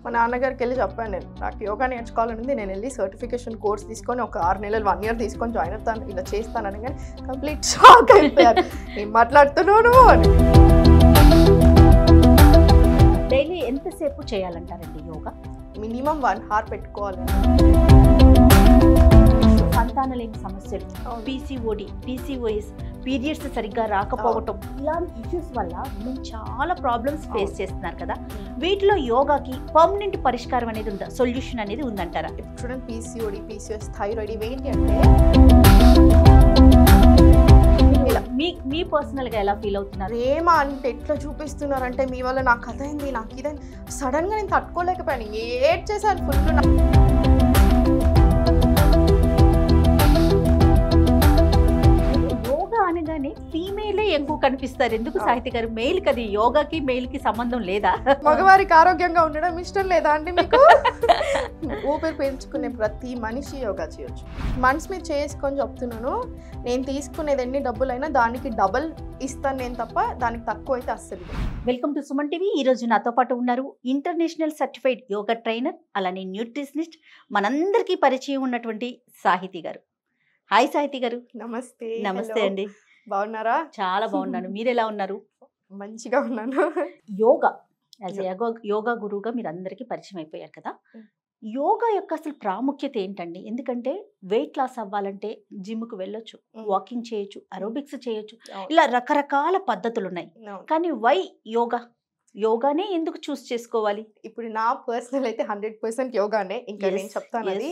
మా నాన్నగారికెళ్ళి చెప్పాను నేను. నాకు యోగా నేర్చుకోవాలనుంది. నేనెళ్ళి సర్టిఫికేషన్ కోర్స్ తీసుకొని ఒక 6 నెలలు 1 ఇయర్ తీసుకొని జాయిన్ అవుతాను. ఇలా చేస్తాను అనగానే కంప్లీట్ షాక్ అయిపోయారు. ఏం మాట్లాడుతున్నావు అని. డైలీ ఎంతసేపు చేయాలంటారండి యోగా? మినిమం 1 hour పెట్టుకోవాలి. సంతానలేమి సమస్యలు, పీసీఓడి, పీసీఓఎస్, పీరియడ్స్ సరిగ్గా రాకపోవటం, ఇలాంటి ఇష్యూస్ వల్ల మేము చాలా ప్రాబ్లమ్స్ ఫేస్ చేస్తున్నారు కదా. వీటిలో యోగాకి పర్మనెంట్ పరిష్కారం అనేది ఉందా, సొల్యూషన్ అనేది ఉందంటారా? ఇప్పుడు చూడండి, పీసీఓడి, పీసీఓఎస్, థైరాయిడ్ ఇవేంటి అంటే మీ పర్సనల్గా ఎలా ఫీల్ అవుతున్నారు? ప్రేమ అంటే ఎట్లా చూపిస్తున్నారంటే మీ వల్ల నాకు అదైంది, నాకు ఇదైంది. సడన్గా నేను తట్టుకోలేకపోయాను, ఏడ్ చేశాను ఫుల్. యోగా అనగానే ఫీమేలే ఎక్కువ కనిపిస్తారు. ఎందుకు సాహితి గారు? మెయిల్ కది, యోగాకి మెయిల్కి సంబంధం లేదా? మగవారికి ఆరోగ్యంగా ఉండడం ఇష్టం లేదా అండి మీకు? ఊపిరి పీల్చుకునే ప్రతి మనిషి యోగా చేయొచ్చు. మనసు మీద చేసుకొని చెప్తున్నాను, నేను తీసుకునేది ఎన్ని డబ్బులైనా దానికి డబల్ ఇస్తాను నేను తప్ప దానికి తక్కువ అయితే అస్సలు. Welcome to Suman TV. ఈ రోజు నాతో పాటు ఉన్నారు ఇంటర్నేషనల్ సర్టిఫైడ్ యోగా ట్రైనర్, అలానే న్యూట్రిషనిస్ట్, మనందరికీ పరిచయం ఉన్నటువంటి సాహితి గారు. హాయ్ సాహితి గారు. నమస్తే. నమస్తే అండి. బాగున్నారా? చాలా బాగున్నాను. మీరు ఎలా ఉన్నారు? మంచిగా ఉన్నాను. యోగా యాజ్ యోగా గురువుగా మీరు అందరికీ పరిచయం అయిపోయారు కదా. యోగా యొక్క అసలు ప్రాముఖ్యత ఏంటండి? ఎందుకంటే వెయిట్ లాస్ అవ్వాలంటే జిమ్కి వెళ్ళొచ్చు, వాకింగ్ చేయొచ్చు, అరోబిక్స్ చేయొచ్చు, ఇలా రకరకాల పద్ధతులు ఉన్నాయి. కానీ వై యోగానే ఎందుకు చూస్ చేసుకోవాలి? ఇప్పుడు నా పర్సనల్ అయితే 100% యోగానే. ఇంకా నేను చెప్తాను అది.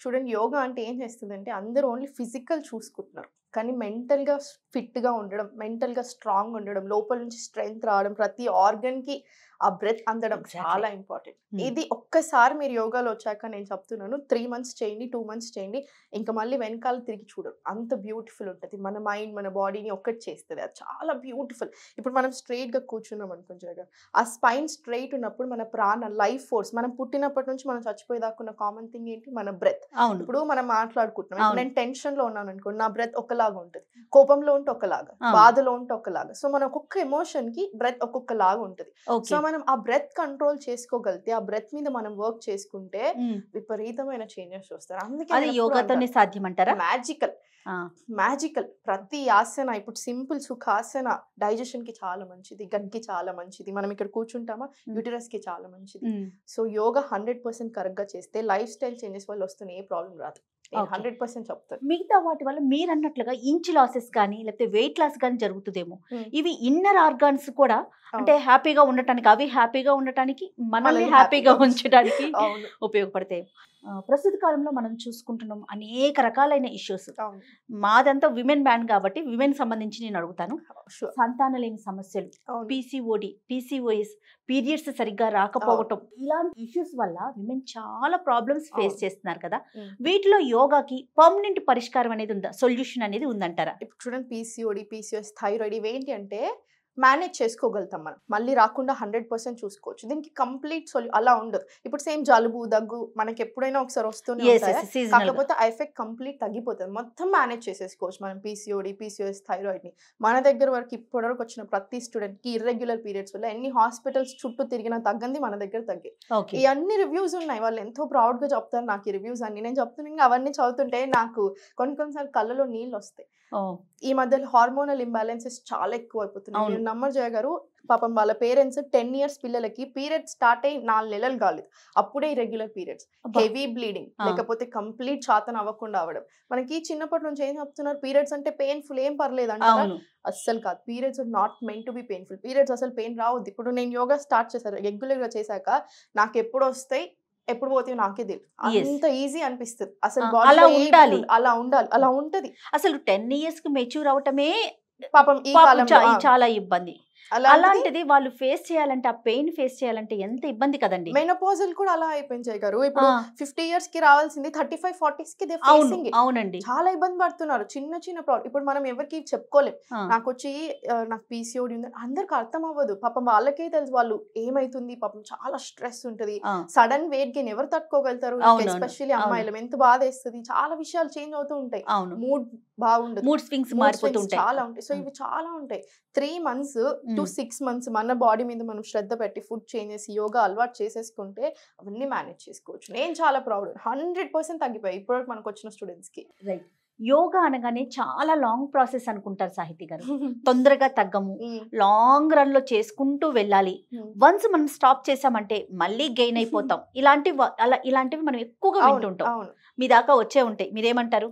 చూడండి, యోగా అంటే ఏం చేస్తుందంటే అందరూ ఓన్లీ ఫిజికల్ చూసుకుంటున్నారు, కానీ మెంటల్గా ఫిట్గా ఉండడం, మెంటల్గా స్ట్రాంగ్ ఉండడం, లోపల నుంచి స్ట్రెంగ్త్ రావడం, ప్రతి ఆర్గన్కి ఆ బ్రెత్ అందడం చాలా ఇంపార్టెంట్. ఇది ఒక్కసారి మీరు యోగాలో వచ్చాక నేను చెప్తున్నాను, 3 months చేయండి, 2 months చేయండి, ఇంకా మళ్ళీ వెనకాల తిరిగి చూడరు. అంత బ్యూటిఫుల్ ఉంటుంది. మన మైండ్ మన బాడీని ఒక్కటి చేస్తుంది, అది చాలా బ్యూటిఫుల్. ఇప్పుడు మనం స్ట్రైట్గా కూర్చున్నాం అనుకుంటారు, ఆ స్పైన్ స్ట్రైట్ ఉన్నప్పుడు మన ప్రాణ లైఫ్ ఫోర్స్, మనం పుట్టినప్పటి నుంచి మనం చచ్చిపోయేదాకున్న కామన్ థింగ్ ఏంటి? మన బ్రెత్. ఇప్పుడు మనం మాట్లాడుకుంటున్నాం, నేను టెన్షన్లో ఉన్నాను అనుకోండి, నా బ్రెత్ ఒకలాగా ఉంటుంది, కోపంలో ఉంటే ఒకలాగా, బాధలో ఉంటే ఒకలాగా. సో మన ఒక్కొక్క ఎమోషన్కి బ్రెత్ ఒక్కొక్కలాగా ఉంటుంది. సో మనం ఆ బ్రెత్ కంట్రోల్ చేసుకోగలిగితే, ఆ బ్రెత్ మీద మనం వర్క్ చేసుకుంటే విపరీతమైన చేంజెస్ వస్తారు. అందుకే యోగాతోనే సాధ్యం అంటారా? మ్యాజికల్ ప్రతి ఆసన. ఇప్పుడు సింపుల్ సుఖాసన డైజెషన్ కి చాలా మంచిది, గట్ కి చాలా మంచిది. మనం ఇక్కడ కూర్చుంటామా, యూటరస్ కి చాలా మంచిది. సో యోగా 100% కరెక్ట్ గా చేస్తే లైఫ్ స్టైల్ చేంజెస్ వల్ల వస్తున్న ఏ ప్రాబ్లం రాదు. 100% చెప్తాను. మిగతా వాటి వల్ల మీరు అన్నట్లుగా ఇంచ్ లాసెస్ కానీ లేకపోతే వెయిట్ లాస్ కానీ జరుగుతుందేమో. ఇవి ఇన్నర్ ఆర్గాన్స్ కూడా అంటే హ్యాపీగా ఉండటానికి, అవి హ్యాపీగా ఉండటానికి, మనల్ని హ్యాపీగా ఉంచడానికి ఉపయోగపడతాయి. ప్రస్తుత కాలంలో మనం చూసుకుంటున్నాం అనేక రకాలైన ఇష్యూస్. మాదంతా విమెన్ బ్యాండ్ కాబట్టి విమెన్ సంబంధించి నేను అడుగుతాను. సంతానలేమి సమస్యలు, పీసీఓడి, పీసీఓఎస్, పీరియడ్స్ సరిగ్గా రాకపోవటం, ఇలాంటి ఇష్యూస్ వల్ల విమెన్ చాలా ప్రాబ్లమ్స్ ఫేస్ చేస్తున్నారు కదా. వీటిలో యోగాకి పర్మనెంట్ పరిష్కారం అనేది ఉందా, సొల్యూషన్ అనేది ఉందంటారా? ఇప్పుడు చూడండి, పీసీఓడి, పీసీఓఎస్, థైరాయిడ్ ఇవేంటి అంటే మేనేజ్ చేసుకోగలుగుతాం మనం, మళ్ళీ రాకుండా 100% చూసుకోవచ్చు. దీనికి కంప్లీట్ అలా ఉండదు. ఇప్పుడు సేమ్ జలుబు దగ్గు మనకి ఎప్పుడైనా ఒకసారి వస్తూనే ఉంటాయి, కాకపోతే ఆ ఎఫెక్ట్ కంప్లీట్ తగ్గిపోతుంది. మొత్తం మేనేజ్ చేసేసుకోవచ్చు మనం పీసీఓడి, పీసీఓఎస్, థైరాయిడ్ని. మన దగ్గర వరకు ఇప్పటివరకు వచ్చిన ప్రతి స్టూడెంట్కి ఇర్రెగ్యులర్ పీరియడ్స్ వల్ల ఎన్ని హాస్పిటల్స్ చుట్టూ తిరిగినా తగ్గంది మన దగ్గర తగ్గి. ఈ అన్ని రివ్యూస్ ఉన్నాయి, వాళ్ళు ఎంతో ప్రౌడ్గా చెప్తారు నాకు ఈ రివ్యూస్ అన్ని. నేను చెప్తున్నాను, అవన్నీ చదువుతుంటే నాకు కొన్నిసార్లు కళ్ళలో నీళ్ళు వస్తాయి. ఈ మధ్యలో హార్మోనల్ ఇంబ్యాలెన్సెస్ చాలా ఎక్కువ అయిపోతున్నాయి. మీరు నమ్మరు జయ గారు, పాపం వాళ్ళ పేరెంట్స్ 10 years పిల్లలకి పీరియడ్స్ స్టార్ట్ అయ్యి 4 నెలలు కాలేదు, అప్పుడే ఇర్రెగ్యులర్ పీరియడ్స్, హెవీ బ్లీడింగ్, లేకపోతే కంప్లీట్ శాతం అవ్వకుండా అవ్వడం. మనకి చిన్నప్పటి నుంచి ఏం చెప్తున్నారు, పీరియడ్స్ అంటే పెయిన్ఫుల్, ఏం పర్లేదు అంటారు. అస్సలు కాదు. Periods are not meant to be painful. Periods అసలు పెయిన్ రావద్దు. ఇప్పుడు నేను యోగా స్టార్ట్ చేశాను, రెగ్యులర్గా చేశాక నాకు ఎప్పుడు వస్తాయి ఎప్పుడు పోతే నాకే తెలియదు. అంత ఈజీ అనిపిస్తుంది. అసలు అలా ఉండాలి, అలా ఉండాలి, అలా ఉంటది. అసలు 10 years కి మెచ్యూర్ అవటమే పాపం ఈ కాలంలో చాలా ఇబ్బంది. అలాంటిది వాళ్ళు ఫేస్ చేయాలంటే, ఆ పెయిన్ ఫేస్ చేయాలంటే ఎంత ఇబ్బంది కదండి. మెనోపాజల్ కూడా అలా అయిపోయింది గారు. ఇప్పుడు 50 years కి రావాల్సింది 35-40s కి ఫేసింగ్. అవునండి, చాలా ఇబ్బంది పడుతున్నారు. చిన్న చిన్న ప్రాబ్లం. ఇప్పుడు మనం ఎవరికి చెప్పుకోలేం, నాకు పీసీఓడి ఉంది, అందరికి అర్థం అవ్వదు. పాపం వాళ్ళకే తెలుసు వాళ్ళు ఏమైతుంది. పాపం చాలా స్ట్రెస్ ఉంటది. సడన్ వెయిట్ గెయిన్ ఎవరు తట్టుకోగలుగుతారు? ఎస్పెషల్లీ అమ్మాయిలు ఎంత బాధ వేస్తుంది. చాలా విషయాలు చేంజ్ అవుతూ ఉంటాయి. మూడ్ బాగుండదు. మూడ్ స్వింగ్స్ Mood మారిపోతూ swings ఉంటాయి. చాలా ఉంటాయి. సో ఇవి చాలా ఉంటాయి. 3 months to 6 months మన బాడీ మీద మనం శ్రద్ధ పెట్టి ఫుడ్ చేంజెస్, యోగా అలవాటు చేసేసుకుంటే అవన్నీ మేనేజ్ చేసుకోవచ్చు. నేను చాలా ప్రౌడ్. 100% తగ్గిపోయాయి ఇప్పటివరకు మనకు వచ్చిన స్టూడెంట్స్కి. రైట్. యోగా అనగానే చాలా లాంగ్ ప్రాసెస్ అనుకుంటారు సాహితి గారు. తొందరగా తగ్గము, లాంగ్ రన్ లో చేసుకుంటూ వెళ్ళాలి. వన్స్ మనం స్టాప్ చేసామంటే మళ్ళీ గెయిన్ అయిపోతాం. ఇలాంటివి మనం ఎక్కువగా వింటుంటాం. అవును. మీ దాకా వచ్చే ఉంటాయి. మీరేమంటారు?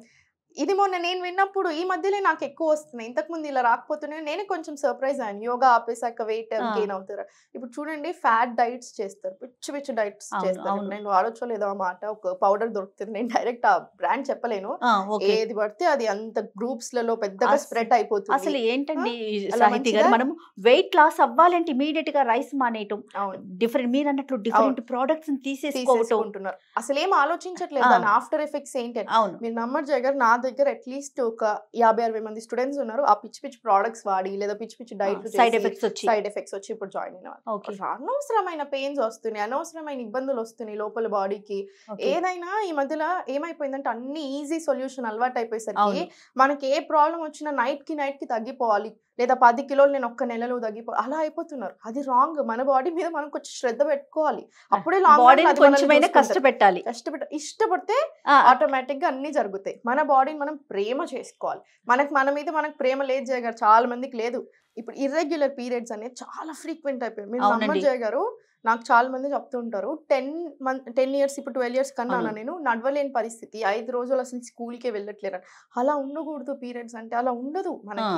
ఇది మొన్న నేను విన్నప్పుడు ఈ మధ్యలో నాకు ఎక్కువ వస్తున్నాయి. ఇంతకుముందు ఇలా రాకపోతున్నాయి. నేనే కొంచెం సర్ప్రైజ్ అయ్యాను. యోగా ఆపేసాక వెయిట్ గెయిన్ అవుతారు. ఇప్పుడు చూడండి ఫ్యాట్ డైట్స్ చేస్తారు, పిచ్చి పిచ్చి డైట్స్ చేస్తారు. నేను వాడొచ్చో లేదో ఆ మాట, ఒక పౌడర్ దొరుకుతుంది. నేను డైరెక్ట్ ఆ బ్రాండ్ చెప్పలేను. ఏది పడితే అది అంత గ్రూప్స్ లలో పెద్దగా స్ప్రెడ్ అయిపోతుంది. అసలు ఏంటండి సాహితి గారు, మనం వెయిట్ లాస్ అవ్వాలంటే ఇమీడియట్ గా రైస్ మానేయటం, డిఫరెంట్ మీరు అన్నట్లు డిఫరెంట్ ప్రోడక్ట్స్ తీసేసుకుంటున్నారు. అసలు ఏం ఆలోచించట్లేదు దాని ఆఫ్టర్ ఎఫెక్ట్స్ ఏంటి. మీరు నమ్మరు జగర్, నా దగ్గర అట్లీస్ట్ ఒక 50-60 మంది స్టూడెంట్స్ ఉన్నారు. ఆ పిచ్చి పిచ్చి ప్రోడక్ట్స్ వాడి లేదా పిచ్చి పిచ్చి డైట్ సైడ్ ఎఫెక్ట్స్ వచ్చి ఇప్పుడు జాయిన్ అయిన వాళ్ళు. అనవసరమైన పెయిన్స్ వస్తున్నాయి, అనవసరమైన ఇబ్బందులు వస్తున్నాయి లోపల బాడీకి. ఏదైనా ఈ మధ్యలో ఏమైపోయిందంటే అన్ని ఈజీ సొల్యూషన్ అలవాటు అయిపోయేసరికి మనకి ఏ ప్రాబ్లం వచ్చినా నైట్ కి తగ్గిపోవాలి, లేదా 10 కిలోలు నేను ఒక్క నెలలో తగ్గిపోవాలి, అలా అయిపోతున్నారు. అది రాంగ్. మన బాడీ మీద మనం కొంచెం శ్రద్ధ పెట్టుకోవాలి. అప్పుడే కష్టపెట్టాలి. ఇష్టపడితే ఆటోమేటిక్ గా అన్ని జరుగుతాయి. మన బాడీని మనం ప్రేమ చేసుకోవాలి. మన మీద మనకు ప్రేమ లేదు జయ గారు, చాలా మందికి లేదు. ఇప్పుడు ఇర్రెగ్యులర్ పీరియడ్స్ అనేది చాలా ఫ్రీక్వెంట్ అయిపోయాయి. మీరు నమ్మరు జయ గారు, నాకు చాలా మంది చెప్తుంటారు 10 years ఇప్పుడు 12 years కన్నా నేను నడవలేని పరిస్థితి, 5 రోజులు అసలు స్కూల్కే వెళ్ళట్లేరు. అలా ఉండకూడదు. పీరియడ్స్ అంటే అలా ఉండదు. మనకి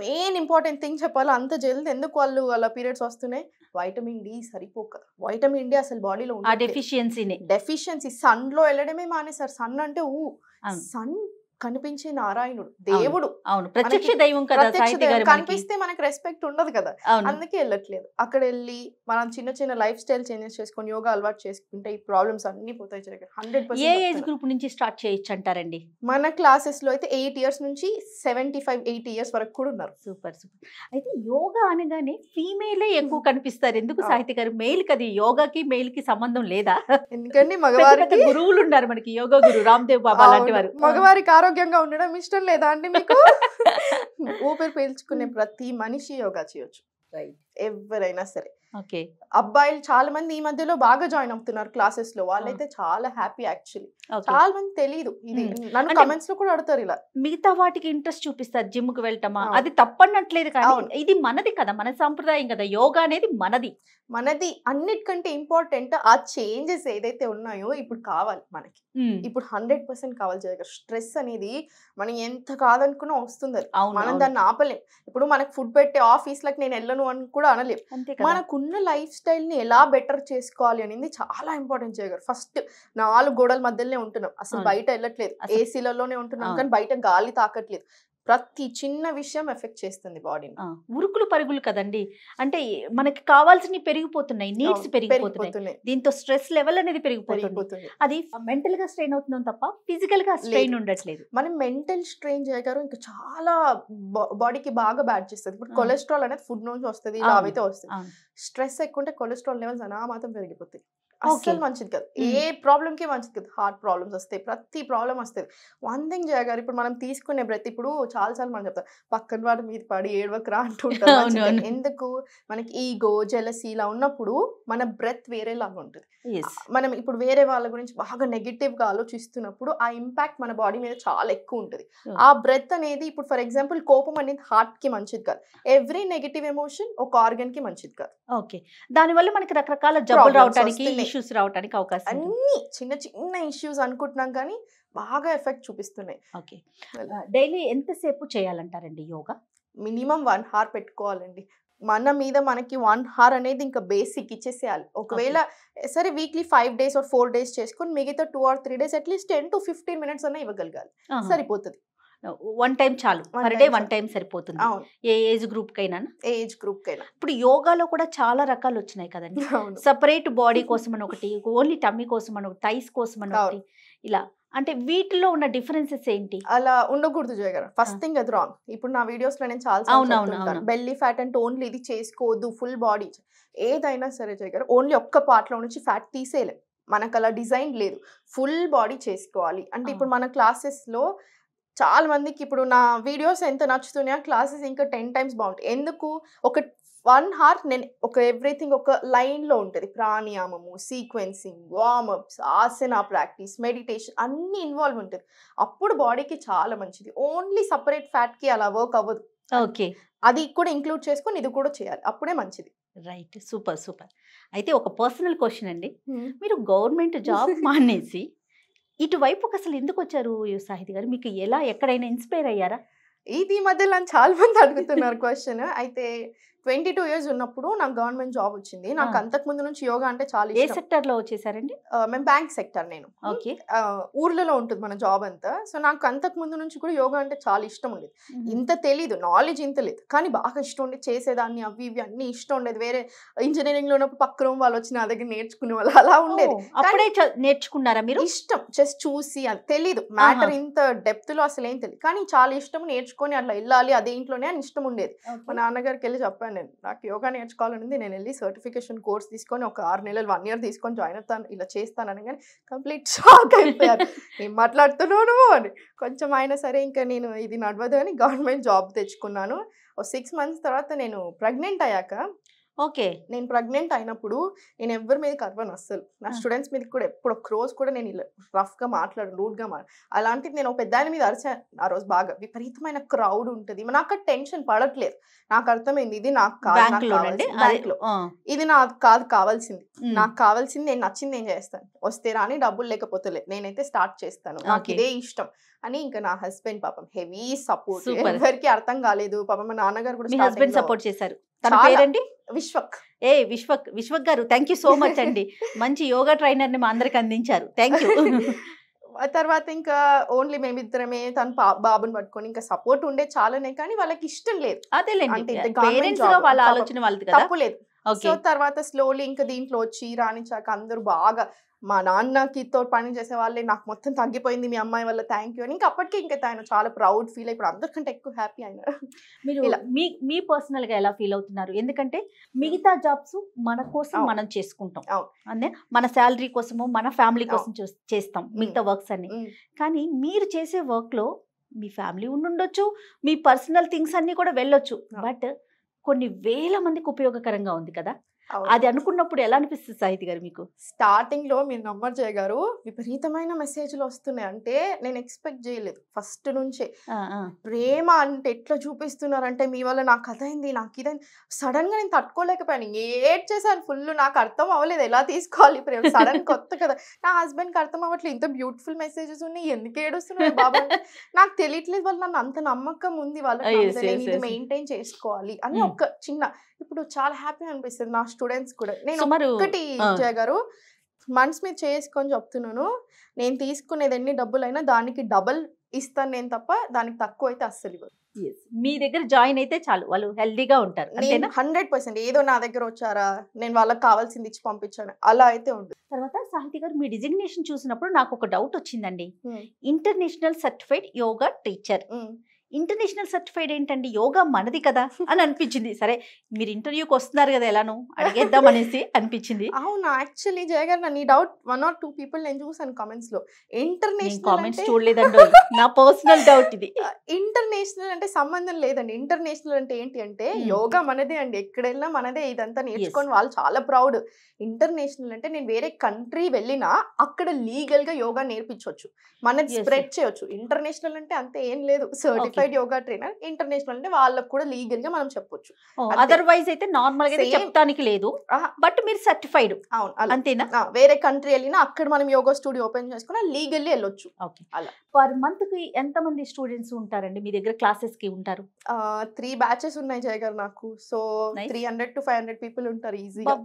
మెయిన్ ఇంపార్టెంట్ థింగ్ చెప్పాలి, అంత జల్ది ఎందుకు వాళ్ళు అలా పీరియడ్స్ వస్తున్నాయి, వైటమిన్ డి సరిపోక. వైటమిన్ డి అసలు బాడీలో డెఫిషియన్సీ. సన్ లో వెళ్ళడమే మానేసారు. సన్ అంటే సన్ కనిపించే నారాయణుడు, దేవుడు, ప్రత్యక్ష దైవం కదా. కనిపిస్తే మనకి రెస్పెక్ట్ ఉండదు కదా, అందుకే వెళ్ళట్లేదు. అక్కడ వెళ్ళి మనం చిన్న చిన్న లైఫ్ స్టైల్ చేంజెస్ చేసుకొని యోగా అలవాటు చేసుకుంటే ఈ ప్రాబ్లమ్స్ అన్ని పోతాయి. 100%. ఏ ఏజ్ గ్రూప్ నుంచి స్టార్ట్ చేయొచ్చు అంటారండి? మన క్లాసెస్ లో అయితే 8 years నుంచి 75-80 years వరకు కూడా ఉన్నారు. సూపర్. అయితే యోగా అనగానే ఫీమేలే ఎక్కువ కనిపిస్తారు. ఎందుకు సాహితి గారు? మెయిల్ కది యోగాకి మెయిల్ కి సంబంధం లేదా? ఎందుకంటే మగవారికి గురువులు ఉన్నారు మనకి, యోగా గురు రామ్దేవ్ బాబా లాంటి వారు. మగవారికి ఆరోగ్యంగా ఉండడం ఇష్టం లేదా అండి మీకు? ఊపిరి పీల్చుకునే ప్రతి మనిషి యోగా చేయొచ్చు, ఎవరైనా సరే. అబ్బాయిలు చాలా మంది ఈ మధ్యలో బాగా జాయిన్ అవుతున్నారు క్లాసెస్ లో. వాళ్ళైతే చాలా హ్యాపీ. యాక్చువల్లీ చాలా మంది తెలియదు ఇది. నన్ను కమెంట్స్ లో కూడా అడుగుతారు ఇలా. మిగతా వాటికి ఇంట్రెస్ట్ చూపిస్తారు, జిమ్ కి వెళ్ళటమా, అది తప్పనట్లేదు. కానీ ఇది మనది కదా, మన సంప్రదాయం కదా. యోగా అనేది మనది. అన్నిటికంటే ఇంపార్టెంట్ ఆ చేంజెస్ ఏదైతే ఉన్నాయో ఇప్పుడు కావాలి మనకి. ఇప్పుడు 100% కావాలి జగన్. స్ట్రెస్ అనేది మనం ఎంత కాదనుకున్నా వస్తుంది. మనం దాన్ని ఆపలేం. ఇప్పుడు మనకు ఫుడ్ పెట్టే ఆఫీస్ లకు నేను వెళ్ళను అని కూడా అనలేం. మనకున్న లైఫ్ స్టైల్ ని ఎలా బెటర్ చేసుకోవాలి అనేది చాలా ఇంపార్టెంట్ జగన్. ఫస్ట్ 4 గోడల మధ్యలోనే ఉంటున్నాం, అసలు బయట వెళ్ళట్లేదు. ఏసీలలోనే ఉంటున్నాం కానీ బయట గాలి తాకట్లేదు. ప్రతి చిన్న విషయం ఎఫెక్ట్ చేస్తుంది బాడీని. ఉరుకులు పరుగులు కదండి. అంటే మనకి కావాల్సినవి పెరిగిపోతున్నాయి, నీడ్స్ పెరిగిపోతున్నాయి. దీంతో స్ట్రెస్ లెవెల్ అనేది పెరిగిపోతుంది. అది మెంటల్ గా స్ట్రెయిన్ అవుతున్నాం తప్ప ఫిజికల్ గా స్ట్రెయిన్ ఉండట్లేదు. మనం మెంటల్ స్ట్రెయిన్ చేయగారు ఇంకా చాలా బాడీకి బాగా బ్యాడ్ చేస్తుంది. ఇప్పుడు కొలెస్ట్రాల్ అనేది ఫుడ్ నుంచి వస్తుంది, ఇలా అయితే వస్తుంది. స్ట్రెస్ ఎక్కువ ఉంటే కొలెస్ట్రాల్ లెవెల్స్ అనామాత్రం పెరిగిపోతాయి. అస్సలు మంచిది కాదు. ఏ ప్రాబ్లమ్ కి మంచిది కాదు. హార్ట్ ప్రాబ్లమ్స్ వస్తాయి, ప్రతి ప్రాబ్లం వస్తుంది. వన్ థింగ్ చేయగారు, ఇప్పుడు మనం తీసుకునే బ్రెత్, ఇప్పుడు చాలాసార్లు మనం చెప్తాం పక్కన వాడి మీద పడి ఏడవకరా అంటుంటాం. ఎందుకు? మనకి ఈగో, జెలసీ ఇలా ఉన్నప్పుడు మన బ్రెత్ వేరేలాగా ఉంటుంది. మనం ఇప్పుడు వేరే వాళ్ళ గురించి బాగా నెగిటివ్ గా ఆలోచిస్తున్నప్పుడు ఆ ఇంపాక్ట్ మన బాడీ మీద చాలా ఎక్కువ ఉంటుంది. ఆ బ్రెత్ అనేది ఇప్పుడు ఫర్ ఎగ్జాంపుల్ కోపం అనేది హార్ట్ కి మంచిది కాదు. ఎవ్రీ నెగిటివ్ ఎమోషన్ ఒక ఆర్గన్ కి మంచిది కాదు. ఓకే, దానివల్ల మనకి రకరకాల జబ్బులు రావడానికి, ఇష్యూస్ రావడానికి అవకాశం. అన్ని చిన్న చిన్న ఇష్యూస్ అనుకుంటున్నాం కానీ బాగా ఎఫెక్ట్ చూపిస్తున్నాయి. ఓకే, డైలీ ఎంతసేపు చేయాలంటారండి యోగా? మినిమం 1 hour పెట్టుకోవాలండి. మన మీద మనకి 1 hour అనేది ఇంకా బేసిక్ ఇచ్చేసేయాలి. ఒకవేళ సరే వీక్లీ 5 days or 4 days చేసుకుని మిగతా 2 or 3 days at least 10 to 15 minutes అన్న ఇవ్వగలగాలి, సరిపోతుంది. 1 time చాలు, పర్ డే 1 time సరిపోతుంది. ఏ ఏజ్ గ్రూప్ కైనా? ఏజ్ గ్రూప్ కైనా. ఇప్పుడు యోగాలో కూడా చాలా రకాలు వచ్చినాయి కదండి. సపరేట్ బాడీ కోసం అని ఒకటి, ఓన్లీ టమ్మీ కోసం అని ఒకటి, థైస్ కోసం అని ఒకటి, ఇలా. అంటే వీటిలో ఉన్న డిఫరెన్సెస్ ఏంటి? అలా ఉండకూడదు జగన్. ఫస్ట్ థింగ్ అది రాంగ్. ఇప్పుడు నా వీడియోస్ లో నేను చాలా బెల్లీ ఫ్యాట్ అంటే ఓన్లీ ఇది చేసుకోవద్దు, ఫుల్ బాడీ ఏదైనా సరే జగన్. ఓన్లీ ఒక్క పార్ట్ లో నుంచి ఫ్యాట్ తీసేయలేం, మనకు అలా డిజైన్ లేదు. ఫుల్ బాడీ చేసుకోవాలి. అంటే ఇప్పుడు మన క్లాసెస్ లో చాలా మందికి ఇప్పుడు నా వీడియోస్ ఎంత నచ్చుతున్నాయో క్లాసెస్ ఇంకా 10 టైమ్స్ బాగుంటాయి. ఎందుకు ఒక 1 హార్ నేను ఎవ్రీథింగ్ ఒక లైన్‌లో ఉంటది. ప్రాణాయామము, సీక్వెన్సింగ్, వార్మప్స్, ఆసన ప్రాక్టీస్, మెడిటేషన్ అన్నీ ఇన్వాల్వ్ ఉంటది. అప్పుడు బాడీకి చాలా మంచిది. ఓన్లీ సెపరేట్ ఫ్యాట్‌కి అలా వర్క్ అవ్వదు. ఓకే. అది కూడా ఇంక్లూడ్ చేసుకొని ఇది కూడా చేయాలి. అప్పుడే మంచిది. రైట్. సూపర్. సూపర్. అయితే ఒక పర్సనల్ క్వెషన్ అండి. మీరు గవర్నమెంట్ జాబ్ మానేసి ఇటువైపుకి అసలు ఎందుకొచ్చారు సాహితి గారు? మీకు ఎలా ఎక్కడైనా ఇన్‌స్పైర్ అయ్యారా? ఇది ఈ మధ్య నన్ను చాలా మంది అడుగుతున్నారు క్వెషన్. అయితే 22 ఇయర్స్ ఉన్నప్పుడు నాకు గవర్నమెంట్ జాబ్ వచ్చింది. నాకు అంతకుముందు నుంచి యోగా అంటే చాలా ఏ ఇష్టం. సెక్టార్‌లో వచ్చేసారండి? మేము బ్యాంక్ సెక్టర్ నేను. ఓకే. ఊర్లలో ఉంటుంది మన జాబ్ అంతా. సో నాకు అంతకుముందు నుంచి కూడా యోగా అంటే చాలా ఇష్టం ఉండేది. ఇంత తెలీదు, నాలెడ్జ్ ఇంత లేదు. కానీ బాగా ఇష్టం ఉండేది. చేసేదాన్ని అవి ఇవి అన్నీ ఇష్టం ఉండేది. వేరే ఇంజినీరింగ్‌లో ఉన్నప్పుడు పక్క రూమ్ వాళ్ళు వచ్చి నా దగ్గర నేర్చుకునేవాళ్ళు అలా ఉండేది. అప్పుడే నేర్చుకున్నారా మీరు? ఇష్టం జస్ట్ చూసి అది తెలీదు. మ్యాటర్ ఇంత డెప్త్‌లో అసలు ఏం తెలియదు. కానీ చాలా ఇష్టం నేర్చుకొని అట్లా వెళ్ళాలి అదే ఇంట్లోనే అని ఇష్టం ఉండేది. మా నాన్నగారికి వెళ్ళి చెప్పాను నేను. నాకు యోగా నేర్చుకోవాలనుంది. నేను వెళ్ళి సర్టిఫికేషన్ కోర్స్ తీసుకొని ఒక 6 నెలలు 1 ఇయర్ తీసుకొని జాయిన్ అవుతాను. ఇలా చేస్తాను అనగానే కంప్లీట్ షాక్ అయిపోయారు. ఏం మాట్లాడుతున్నావు నువ్వు అని. కొంచెం అయినా సరే ఇంకా నేను ఇది నడవదు అని గవర్నమెంట్ జాబ్ తెచ్చుకున్నాను. ఓ 6 మంత్స్ తర్వాత నేను ప్రెగ్నెంట్ అయ్యాక ఓకే. నేను ప్రెగ్నెంట్ అయినప్పుడు నేను ఎవరి మీదకి అరవను అస్సలు. నా స్టూడెంట్స్ మీదకి కూడా ఎప్పుడు ఒక రోజు కూడా నేను ఇలా రఫ్గా మాట్లాడను, రూడ్గా అలాంటిది నేను ఒక పెద్దాయన మీద అరిచాను ఆ రోజు. బాగా విపరీతమైన క్రౌడ్ ఉంటుంది. నాకు ఆ టెన్షన్ పడట్లేదు. నాకు అర్థమైంది ఇది నాకు కాదు, బ్యాంక్లో ఇది నాకు కాదు కావాల్సింది. నాకు కావాల్సింది నేను నచ్చింది నేను చేస్తాను. వస్తే రాని డబ్బులు లేకపోతే లేదు, నేనైతే స్టార్ట్ చేస్తాను. నాకు ఇదే ఇష్టం అని. ఇంకా నా హస్బెండ్ పాపం హెవీ సపోర్ట్. ఎవరికి అర్థం కాలేదు పాపం. మా నాన్నగారు కూడా హస్బెండ్ సపోర్ట్ చేశారు. తన పేరండి? విశ్వక్. విశ్వక్ గారు థ్యాంక్ యూ సో మచ్ అండి. మంచి యోగా ట్రైనర్ ని మా అందరికి అందించారు. Thank you. తర్వాత ఇంకా ఓన్లీ మేమిద్దరమే. తను బాబుని పట్టుకొని ఇంకా సపోర్ట్ ఉండే చాలానే. కానీ వాళ్ళకి ఇష్టం లేదు. అదేలేండి, వాళ్ళ ఆలోచన వాళ్ళది కదా, తప్పు లేదు. సో తర్వాత స్లోలీ ఇంకా దీంట్లో వచ్చి రాణించాక అందరూ బాగా మా నాన్నకి తో పని చేసే వాళ్ళే నాకు మొత్తం తగ్గిపోయింది మీ అమ్మాయి వల్ల, థ్యాంక్ యూ అని. ఇంకా అప్పటికి ఇంకా ఆయన చాలా ప్రౌడ్ ఫీల్. ఇప్పుడు అందరికంటే ఎక్కువ హ్యాపీ అయినా. మీరు మీ పర్సనల్ గా ఎలా ఫీల్ అవుతున్నారు? ఎందుకంటే మిగతా జాబ్స్ మన కోసం మనం చేసుకుంటాం, అంటే మన శాలరీ కోసము మన ఫ్యామిలీ కోసం చేస్తాం మిగతా వర్క్స్ అన్ని. కానీ మీరు చేసే వర్క్ లో మీ ఫ్యామిలీ ఉండొచ్చు, మీ పర్సనల్ థింగ్స్ అన్ని కూడా వెళ్ళొచ్చు. బట్ కొన్ని వేల మందికి ఉపయోగకరంగా ఉంది కదా. అది అనుకున్నప్పుడు ఎలా అనిపిస్తుంది సాహితి గారు మీకు? స్టార్టింగ్ లో మీరు నమ్మరు జయ గారు, విపరీతమైన మెసేజ్లు వస్తున్నాయి. అంటే నేను ఎక్స్పెక్ట్ చేయలేదు ఫస్ట్ నుంచే. ప్రేమ అంటే ఎట్లా చూపిస్తున్నారంటే మీ వల్ల నాకు అదైంది, నాకు ఇదైంది. సడన్ గా నేను తట్టుకోలేకపోయాను, ఏడ్ చేశాను ఫుల్. నాకు అర్థం అవ్వలేదు ఎలా తీసుకోవాలి ప్రేమ. సడన్ కొత్త కదా, నా హస్బెండ్ కి అర్థం అవ్వట్లేదు. ఇంత బ్యూటిఫుల్ మెసేజెస్ ఉన్నాయి, ఎందుకు ఏడుస్తున్నాయి బాబా నాకు తెలియట్లేదు. వాళ్ళు నన్ను అంత నమ్మకం ఉంది వాళ్ళకి, నేను ఇది మెయింటైన్ చేసుకోవాలి అని. ఒక చిన్న ఇప్పుడు చాలా హ్యాపీ అనిపిస్తుంది నా స్టూడెంట్స్ కూడా. నేను ఒకటి జయ గారు మనసు మీద చేసుకొని చెప్తున్నాను, నేను తీసుకునేది ఎన్ని డబ్బులైనా దానికి డబల్ ఇస్తాను నేను తప్ప దానికి తక్కువ అయితే అస్సలు ఇవ్వదు. మీ దగ్గర జాయిన్ అయితే చాలు, వాళ్ళు హెల్దీగా ఉంటారు. 100% ఏదో నా దగ్గర వచ్చారా నేను వాళ్ళకి కావాల్సింది ఇచ్చి పంపించాను అలా అయితే ఉండదు. తర్వాత సాహితి గారు మీ డిజిగ్నేషన్ చూసినప్పుడు నాకు ఒక డౌట్ వచ్చిందండి. International certified yoga teacher. International certified ఏంటండి, యోగా మనది కదా అని అనిపించింది. సరే మీరు ఇంటర్వ్యూకి వస్తున్నారు కదా, ఎలానో అడిగేద్దాం అనేసి అనిపించింది. అవునా, యాక్చువల్లీ జయ గారు నన్ను ఈ డౌట్ 1 or 2 people నేను చూసాను కామెంట్స్ లో. ఇంటర్నేషనల్ కామెంట్స్ చూడలేదండి, నా పర్సనల్ డౌట్ ఇది. ఇంటర్నేషనల్ అంటే సంబంధం లేదండి. ఇంటర్నేషనల్ అంటే ఏంటి అంటే యోగా మనదే అండి, ఎక్కడెళ్ళినా మనదే. ఇదంతా నేర్చుకొని వాళ్ళు చాలా ప్రౌడ్. ఇంటర్నేషనల్ అంటే నేను వేరే కంట్రీ వెళ్ళినా అక్కడ లీగల్ గా యోగా నేర్పించవచ్చు, మనది స్ప్రెడ్ చేయొచ్చు. ఇంటర్నేషనల్ అంటే అంతే ఏం లేదు. Certified yoga trainer. ఇంటర్నేషనల్ అంటే వాళ్ళకు కూడా లీగల్ గా మనం చెప్పొచ్చు. అదర్వైజ్ అయితే నార్మల్ గా చెప్తానికి లేదు, బట్ మీరు సర్టిఫైడ్. అవును, అంతేనా? వేరే కంట్రీ వెళ్ళినా అక్కడ మనం యోగా స్టూడియో ఓపెన్ చేసుకున్నా లీగల్లీ వెళ్ళొచ్చు. అలా పర్ మంత్ కి ఎంత మంది స్టూడెంట్స్ ఉంటారండి మీ దగ్గర? క్లాసెస్ కి ఉంటారు 3 batches ఉన్నాయి జయ గారు నాకు. సో 300 to 500 people ఉంటారు ఈజీగా.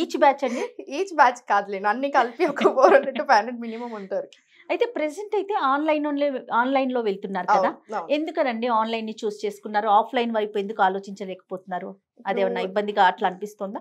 ఈచ్ బ్యాచ్ అండి? ఈచ్ బ్యాచ్ కాదులేండి, అన్ని కలిపి ఒక 400 to 500 మినిమం ఉంటారు. అయితే ప్రెసెంట్ అయితే ఆన్లైన్ లో వెళ్తున్నారు కదా, ఎందుకనండి ఆన్లైన్ ని చూస్ చేసుకున్నారు? ఆఫ్లైన్ వైపు ఎందుకు ఆలోచించలేకపోతున్నారు? అదేమన్నా ఇబ్బందిగా అట్లా అనిపిస్తుందా?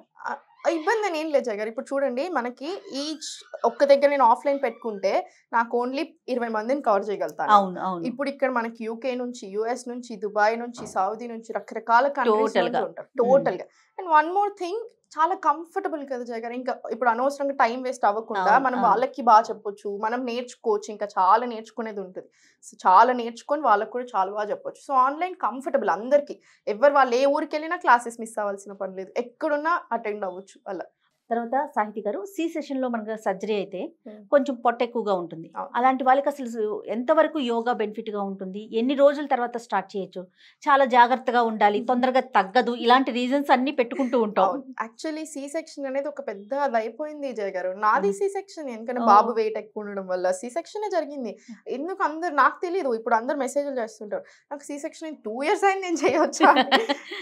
ఇబ్బంది అని ఏం లేదు జయ గారు. ఇప్పుడు చూడండి, మనకి ఈచ్ ఒక్క దగ్గర నేను ఆఫ్లైన్ పెట్టుకుంటే నాకు ఓన్లీ 20 మందిని కవర్ చేయగలుగుతాను. ఇప్పుడు ఇక్కడ మనకి యూకే నుంచి, యుఎస్ నుంచి, దుబాయ్ నుంచి, సౌదీ నుంచి, రకరకాల కంట్రీస్ నుంచి ఉంటారు టోటల్ గా. అండ్ వన్ మోర్ థింగ్, చాలా కంఫర్టబుల్ కదా జయ గారు. ఇంకా ఇప్పుడు అనవసరంగా టైం వేస్ట్ అవ్వకుండా అవును, మనం అవును. వాళ్ళకి బాగా చెప్పొచ్చు, మనం నేర్చుకోవచ్చు, ఇంకా చాలా నేర్చుకునేది ఉంటుంది. సో చాలా నేర్చుకొని వాళ్ళకి కూడా చాలా బాగా చెప్పొచ్చు. సో ఆన్లైన్ కంఫర్టబుల్ అందరికీ. ఎవరు వాళ్ళు ఏ ఊరికి వెళ్ళినా క్లాసెస్ మిస్ అవ్వాల్సిన పని లేదు, ఎక్కడున్నా అటెండ్ అవ్వచ్చు అలా. తర్వాత సాహితి గారు, సి సెషన్ లో మనకు సర్జరీ అయితే Hmm. కొంచెం పొట్ట ఎక్కువగా ఉంటుంది. అవును. అలాంటి వాళ్ళకి అసలు ఎంతవరకు యోగా బెనిఫిట్ గా ఉంటుంది, ఎన్ని రోజుల తర్వాత స్టార్ట్ చేయొచ్చు, చాలా జాగ్రత్తగా ఉండాలి, తొందరగా తగ్గదు, ఇలాంటి రీజన్స్ అన్ని పెట్టుకుంటూ ఉంటాం. యాక్చువల్లీ సి సెక్షన్ అనేది ఒక పెద్ద అది అయిపోయింది జయ గారు. నాది సి సెక్షన్, ఎందుకంటే ఓ. బాబు వెయిట్ ఎక్కువ ఉండడం వల్ల సి సెక్షన్ జరిగింది. ఎందుకు అందరు నాకు తెలియదు, ఇప్పుడు అందరు మెసేజ్లు చేస్తుంటారు నాకు సి సెక్షన్ 2 years అయింది నేను చేయొచ్చా.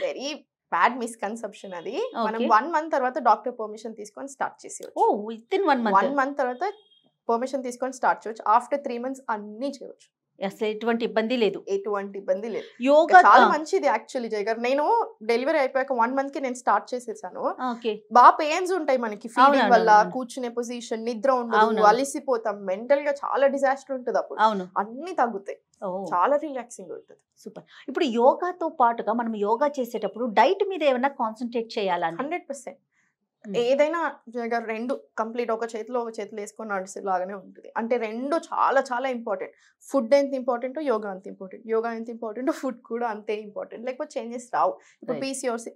వెరీ బ్యాడ్ మిస్కన్సెప్షన్ అది. మనం Okay. 1 month తర్వాత డాక్టర్ పర్మిషన్ తీసుకొని స్టార్ట్ ఓ, చేసేయచ్చు. With in 1 month. 1 month తర్వాత పర్మిషన్ తీసుకొని స్టార్ట్ చేయొచ్చు. ఆఫ్టర్ 3 months అన్ని చేయొచ్చు, అసలు ఎటువంటి ఇబ్బంది లేదు. ఎటువంటి ఇబ్బంది లేదు. యోగా చాలా మంచిది యాక్చువల్లీ జయ గారు. నేను డెలివరీ అయిపోయాక 1 month కి నేను స్టార్ట్ చేసేసాను. ఓకే. బాగా పెయిన్స్ ఉంటాయి మనకి ఫీడింగ్ అవునవును, వల్ల, అవును. కూర్చునే పొజిషన్, నిద్ర ఉండదు, అవునవును. అలిసిపోతాం, మెంటల్ గా చాలా డిజాస్టర్ ఉంటుంది అప్పుడు. అవును. అన్ని తగ్గుతాయి, ఓ, చాలా రిలాక్సింగ్ ఉంటుంది. సూపర్. ఇప్పుడు యోగాతో పాటుగా మనం యోగా చేసేటప్పుడు డైట్ మీద ఏమైనా కాన్సన్ట్రేట్ చేయాలా? 100%. ఏదైనా జయ గారు 2 కంప్లీట్ ఒక చేతిలో వేసుకొని నడిచే లాగానే ఉంటుంది. అంటే 2 చాలా చాలా ఇంపార్టెంట్. ఫుడ్ ఎంత ఇంపార్టెంట్, యోగా అంత ఇంపార్టెంట్. యోగా ఎంత ఇంపార్టెంట్, ఫుడ్ కూడా అంతే ఇంపార్టెంట్. లేకపోతే చేంజెస్ రావు. ఇప్పుడు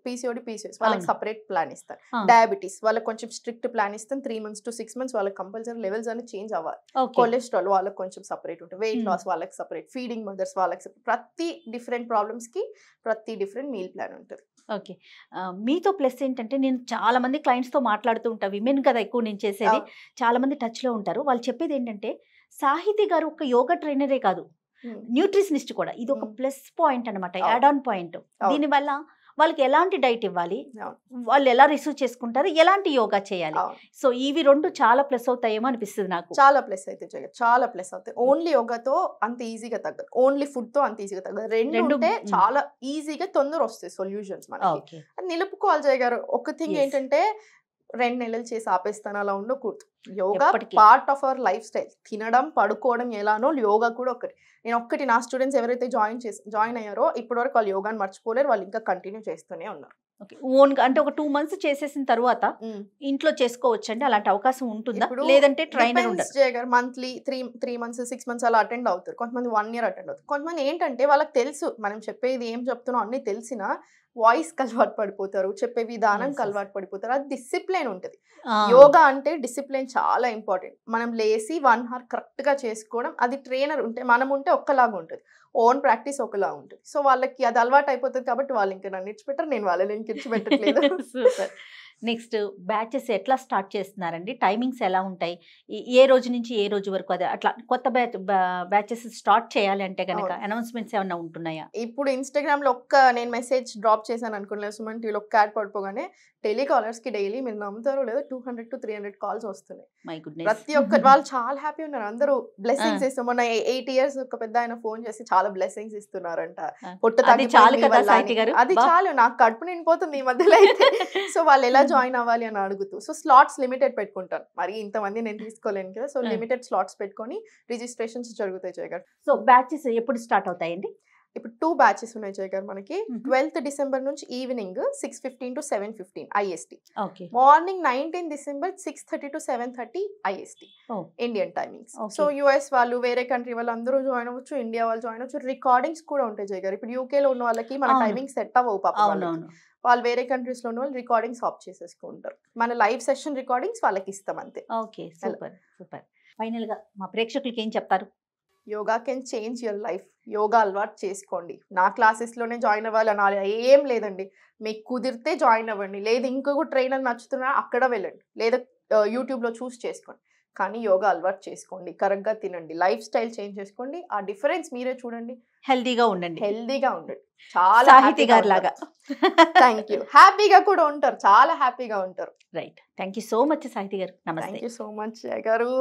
పీసీఓడి వాళ్ళకి సపరేట్ ప్లాన్ ఇస్తారు. డయాబెటీస్ వాళ్ళకి కొంచెం స్ట్రిక్ట్ ప్లాన్ ఇస్తాం. 3 months to 6 months వాళ్ళకి కంపల్సరీ లెవెల్స్ అని చేంజ్ అవ్వాలి. కొలెస్ట్రాల్ వాళ్ళకి కొంచెం సపరేట్ ఉంటుంది. వెయిట్ లాస్ వాళ్ళకి సపరేట్, ఫీడింగ్ మదర్స్ వాళ్ళకి separate. ప్రతి డిఫరెంట్ ప్రాబ్లమ్స్ కి ప్రతి డిఫరెంట్ మీల్ ప్లాన్ ఉంటుంది. ఓకే. మీతో ప్లస్ ఏంటంటే, నేను చాలా మంది క్లయింట్స్ తో మాట్లాడుతూ ఉంటా, విమెన్ కదా ఎక్కువ నేను చేసేది, చాలా మంది టచ్ లో ఉంటారు. వాళ్ళు చెప్పేది ఏంటంటే, సాహితి గారు ఒక యోగా ట్రైనరే కాదు, న్యూట్రిషనిస్ట్ కూడా. ఇది ఒక ప్లస్ పాయింట్ అనమాట, యాడ్ ఆన్ పాయింట్. దీనివల్ల వాళ్ళకి ఎలాంటి డైట్ ఇవ్వాలి, వాళ్ళు ఎలా రిసీవ్ చేసుకుంటారు, ఎలాంటి యోగా చేయాలి, సో ఇవి 2 చాలా ప్లస్ అవుతాయేమో అనిపిస్తుంది నాకు. చాలా ప్లస్ అయితే జగన్, చాలా ప్లస్ అవుతాయి. ఓన్లీ యోగాతో అంత ఈజీగా తగ్గదు, ఓన్లీ ఫుడ్ తో అంత ఈజీగా తగ్గదు. రెండు ఉంటే చాలా ఈజీగా తొందర వస్తాయి సొల్యూషన్స్ మనకి. నిలుపుకోవాలి జయ గారు. ఒక థింగ్ ఏంటంటే 2 నెలలు చేసి ఆపేస్తాను అలా ఉండకూడదు. Yoga part of our life style. తినడం పడుకోవడం ఎలానో యోగా కూడా ఒకటి. నేను నా స్టూడెంట్స్ ఎవరైతే జాయిన్ అయ్యారో ఇప్పటి వరకు వాళ్ళు యోగాని మర్చిపోలేరు, వాళ్ళు ఇంకా కంటిన్యూ చేస్తూనే ఉన్నారు. ఓన్ గా అంటే ఒక 2 months చేసేసిన తర్వాత ఇంట్లో చేసుకోవచ్చు అండి, అలాంటి అవకాశం ఉంటుందా? లేదంటే ట్రైనర్ ఉంటారు జయ గారు. మంత్లీ 3 months 6 months అలా అటెండ్ అవుతారు. కొంతమంది 1 year అటెండ్ అవుతారు. కొంతమంది ఏంటంటే వాళ్ళకి తెలుసు మనం చెప్పేది ఏం చెప్తున్నాం అన్ని తెలిసినా వాయిస్ అలవాటు పడిపోతారు, చెప్పే విధానం అలవాటు పడిపోతారు. అది డిసిప్లిన్ ఉంటుంది. యోగా అంటే డిసిప్లిన్ చాలా ఇంపార్టెంట్. మనం లేసి 1 hour కరెక్ట్ గా చేసుకోవడం, అది ట్రైనర్ ఉంటే మనం ఉంటే ఒక్కలాగా ఉంటుంది, ఓన్ ప్రాక్టీస్ ఒకలా ఉంటుంది. సో వాళ్ళకి అది అలవాటు అయిపోతుంది కాబట్టి వాళ్ళు ఇంకా నన్ను ఇచ్చిపెట్టారు, నేను వాళ్ళని ఇంక ఇచ్చిపెట్టట్లేదు. సూపర్. నెక్స్ట్ బ్యాచెస్ ఎట్లా స్టార్ట్ చేస్తున్నారండి? టైమింగ్స్ ఎలా ఉంటాయి? ఏ రోజు నుంచి ఏ రోజు వరకు? అదే అట్లా కొత్త బ్యాచెస్ స్టార్ట్ చేయాలి అంటే కనుక అనౌన్స్మెంట్స్ ఏమైనా ఉంటున్నాయా? ఇప్పుడు ఇన్స్టాగ్రామ్ లో నేను మెసేజ్ డ్రాప్ చేశాను అనుకున్నా, సుమన్ టీవీలో ఒక్క యాడ్ పడిపోగానే టెలికాలర్స్ కి డైలీ మీరు నమ్ముతారో లేదో 200 to 300 కాల్స్ వస్తున్నాయి. ప్రతి ఒక్కరు వాళ్ళు చాలా హ్యాపీ ఉన్నారు. అందరూ బ్లెస్సింగ్స్ ఇస్తాం. మొన్న 8 years ఒక పెద్ద ఆయన ఫోన్ చేసి చాలా బ్లెస్సింగ్స్ ఇస్తున్నారంట. అది చాలు, నాకు కడుపు నిండిపోతుంది ఈ మధ్యలో అయితే. సో వాళ్ళు ఎలా జాయిన్ అవ్వాలి అని అడుగుతూ, సో స్లాట్స్ లిమిటెడ్ పెట్టుకుంటాను. మరి ఇంతమంది నేను తీసుకోలేను కదా, సో లిమిటెడ్ స్లాట్స్ పెట్టుకొని రిజిస్ట్రేషన్స్ జరుగుతాయి జయ గారు. సో బ్యాచెస్ ఎప్పుడు స్టార్ట్ అవుతాయండి? ఇప్పుడు 2 batches ఉన్నాయి జయ గారు మనకి. 12th December నుంచి evening 6:15 to 7:15 IST. Morning 19th December 6:30 to 7:30 IST Indian timings. So US వాళ్ళు, వేరే కంట్రీ వాళ్ళు అందరూ జాయిన్ అవ్వచ్చు, ఇండియా వాళ్ళు జాయిన్ అవ్వచ్చు. రికార్డింగ్స్ కూడా ఉంటాయి జయ గారు. ఇప్పుడు యూకే లో ఉన్న వాళ్ళకి మన టైమింగ్ సెట్ అవ్వవు పాప, వాళ్ళు వేరే కంట్రీస్ లో ఉన్న వాళ్ళు రికార్డింగ్స్ ఆఫ్ చేసేసుకుంటారు. మన లైవ్ సెషన్ రికార్డింగ్స్ వాళ్ళకి ఇస్తాం అంతే. Okay, super super. ఫైనల్ గా మా ప్రేక్షకులకి ఏం చెప్తారు? Yoga can change your life. Yoga అలవాటు చేసుకోండి. నా క్లాసెస్లోనే జాయిన్ అవ్వాలి అనాలి ఏం లేదండి. మీకు కుదిరితే జాయిన్ అవ్వండి, లేదు ఇంకొక ట్రైనర్ నచ్చుతున్నా అక్కడ వెళ్ళండి, లేదా యూట్యూబ్లో చూస్ చేసుకోండి. కానీ యోగా అలవాటు చేసుకోండి, కరెక్ట్గా తినండి, లైఫ్ స్టైల్ చేంజ్ చేసుకోండి. ఆ డిఫరెన్స్ మీరే చూడండి. హెల్దీగా ఉండండి, చాలా సాహితి గారి లాగా. Thank you. హ్యాపీగా కూడా ఉంటారు, చాలా హ్యాపీగా ఉంటారు. Right. Thank you so much Sahiti గారు. నమస్తే. Thank you so much Jaya గారు.